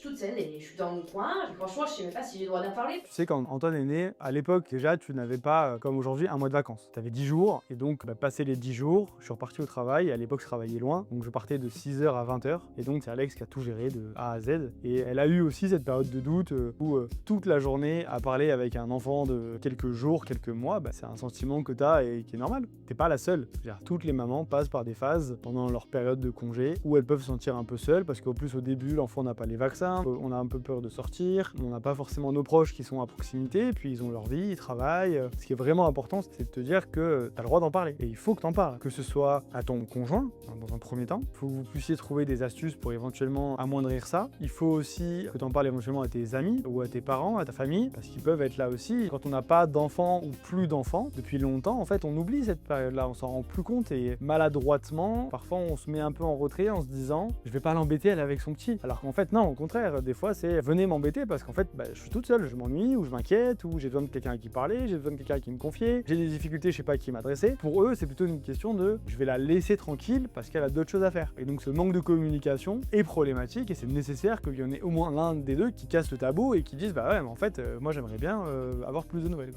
suis toute seule et je suis dans mon coin. Franchement, je sais même pas si j'ai le droit d'en parler. Tu sais, quand Antoine est né, à l'époque, déjà, tu n'avais pas, comme aujourd'hui, un mois de vacances. Tu avais 10 jours, et donc, passé les 10 jours, je suis reparti au travail. À l'époque, je travaillais loin, donc je partais de 6h à 20h. Et donc, c'est Alex qui a tout géré de A à Z. Et elle a eu aussi cette période de doute où toute la journée, à parler avec un enfant de quelques jours, quelques mois, c'est un sentiment que tu as et qui est normal. T'es pas la seule. C'est-à-dire, toutes les mamans passent par des phases pendant leur période de congé où elles peuvent se sentir un peu seules parce qu'au plus, au début, l'enfant n'a pas les vaccins, on a un peu peur de sortir, on n'a pas forcément nos proches qui sont à proximité, puis ils ont leur vie, ils travaillent. Ce qui est vraiment important, c'est de te dire que tu as le droit d'en parler. Et il faut que tu en parles. Que ce soit à ton conjoint, dans un premier temps. Il faut que vous puissiez trouver des astuces pour éventuellement amoindrir ça. Il faut aussi que tu en parles éventuellement à tes amis ou à tes parents, à ta famille, parce qu'ils peuvent être là aussi. Quand on n'a pas d'enfants ou plus d'enfants, depuis longtemps, en fait, on oublie cette période-là, on s'en rend plus compte et maladroitement, parfois on se met un peu en retrait en se disant « je vais pas l'embêter, elle est avec son petit ». Alors qu'en fait, non, au contraire, des fois c'est « venez m'embêter parce qu'en fait, je suis toute seule, je m'ennuie ou je m'inquiète ou j'ai besoin de quelqu'un à qui parler, j'ai besoin de quelqu'un à qui me confier, j'ai des difficultés, je sais pas à qui m'adresser ». Pour eux, c'est plutôt une question de « je vais la laisser tranquille parce qu'elle a d'autres choses à faire ». Et donc ce manque de communication est problématique et c'est nécessaire qu'il y en ait au moins l'un des deux qui casse le tabou et qui dise « bah ouais, mais en fait, moi j'aimerais bien avoir plus de nouvelles ».